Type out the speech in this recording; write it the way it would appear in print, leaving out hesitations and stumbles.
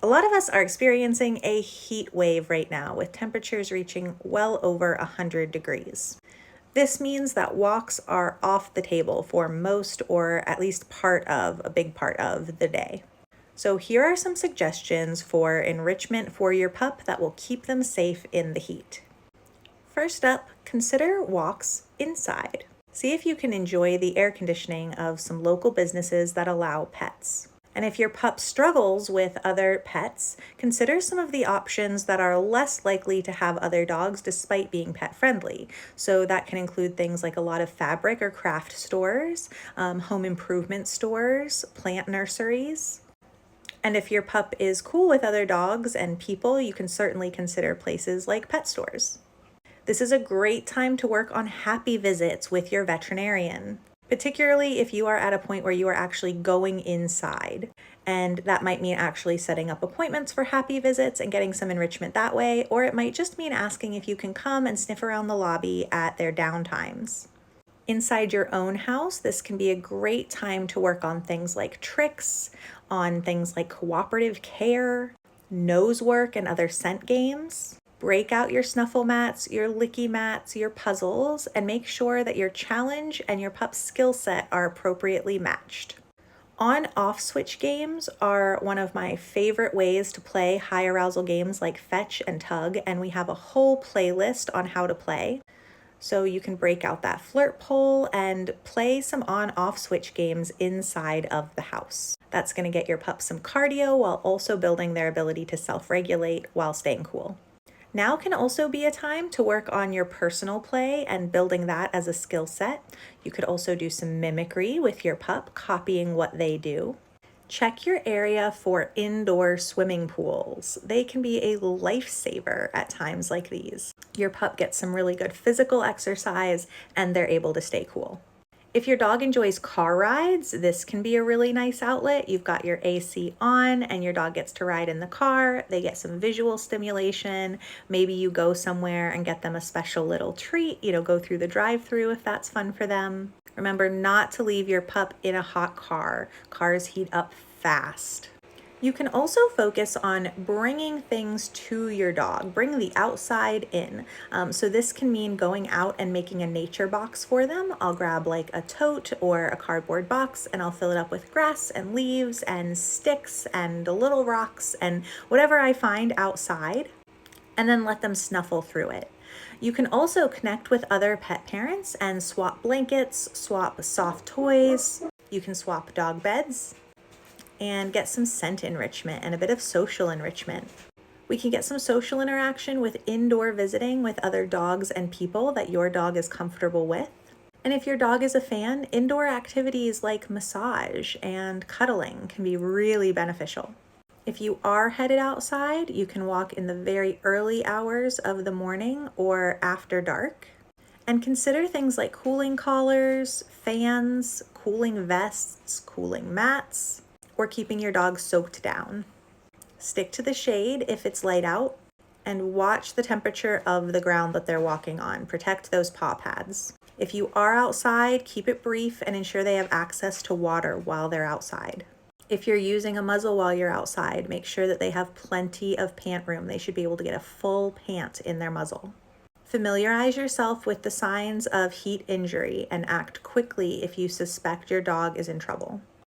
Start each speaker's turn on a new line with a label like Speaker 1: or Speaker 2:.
Speaker 1: A lot of us are experiencing a heat wave right now with temperatures reaching well over 100 degrees. This means that walks are off the table for most or at least a big part of the day. So here are some suggestions for enrichment for your pup that will keep them safe in the heat. First up, consider walks inside. See if you can enjoy the air conditioning of some local businesses that allow pets. And if your pup struggles with other pets, consider some of the options that are less likely to have other dogs despite being pet friendly. So that can include things like a lot of fabric or craft stores, home improvement stores, plant nurseries. And if your pup is cool with other dogs and people, you can certainly consider places like pet stores. This is a great time to work on happy visits with your veterinarian, particularly if you are at a point where you are actually going inside. And that might mean actually setting up appointments for happy visits and getting some enrichment that way, or it might just mean asking if you can come and sniff around the lobby at their downtimes. Inside your own house, this can be a great time to work on things like tricks, on things like cooperative care, nose work, and other scent games. Break out your snuffle mats, your licky mats, your puzzles, and make sure that your challenge and your pup's skill set are appropriately matched. On-off switch games are one of my favorite ways to play high arousal games like fetch and tug, and we have a whole playlist on how to play. So you can break out that flirt pole and play some on-off switch games inside of the house. That's going to get your pup some cardio while also building their ability to self-regulate while staying cool. Now can also be a time to work on your personal play and building that as a skill set. You could also do some mimicry with your pup, copying what they do. Check your area for indoor swimming pools. They can be a lifesaver at times like these. Your pup gets some really good physical exercise and they're able to stay cool. If your dog enjoys car rides, this can be a really nice outlet. You've got your AC on and your dog gets to ride in the car. They get some visual stimulation. Maybe you go somewhere and get them a special little treat, go through the drive-through if that's fun for them. Remember not to leave your pup in a hot car. Cars heat up fast. You can also focus on bringing things to your dog, bring the outside in. So this can mean going out and making a nature box for them. I'll grab like a tote or a cardboard box and I'll fill it up with grass and leaves and sticks and little rocks and whatever I find outside, and then let them snuffle through it. You can also connect with other pet parents and swap blankets, swap soft toys. You can swap dog beds and get some scent enrichment and a bit of social enrichment. We can get some social interaction with indoor visiting with other dogs and people that your dog is comfortable with. And if your dog is a fan, indoor activities like massage and cuddling can be really beneficial. If you are headed outside, you can walk in the very early hours of the morning or after dark. And consider things like cooling collars, fans, cooling vests, cooling mats, or keeping your dog soaked down. Stick to the shade if it's light out, and watch the temperature of the ground that they're walking on. Protect those paw pads. If you are outside, keep it brief and ensure they have access to water while they're outside. If you're using a muzzle while you're outside, make sure that they have plenty of pant room. They should be able to get a full pant in their muzzle. Familiarize yourself with the signs of heat injury and act quickly if you suspect your dog is in trouble.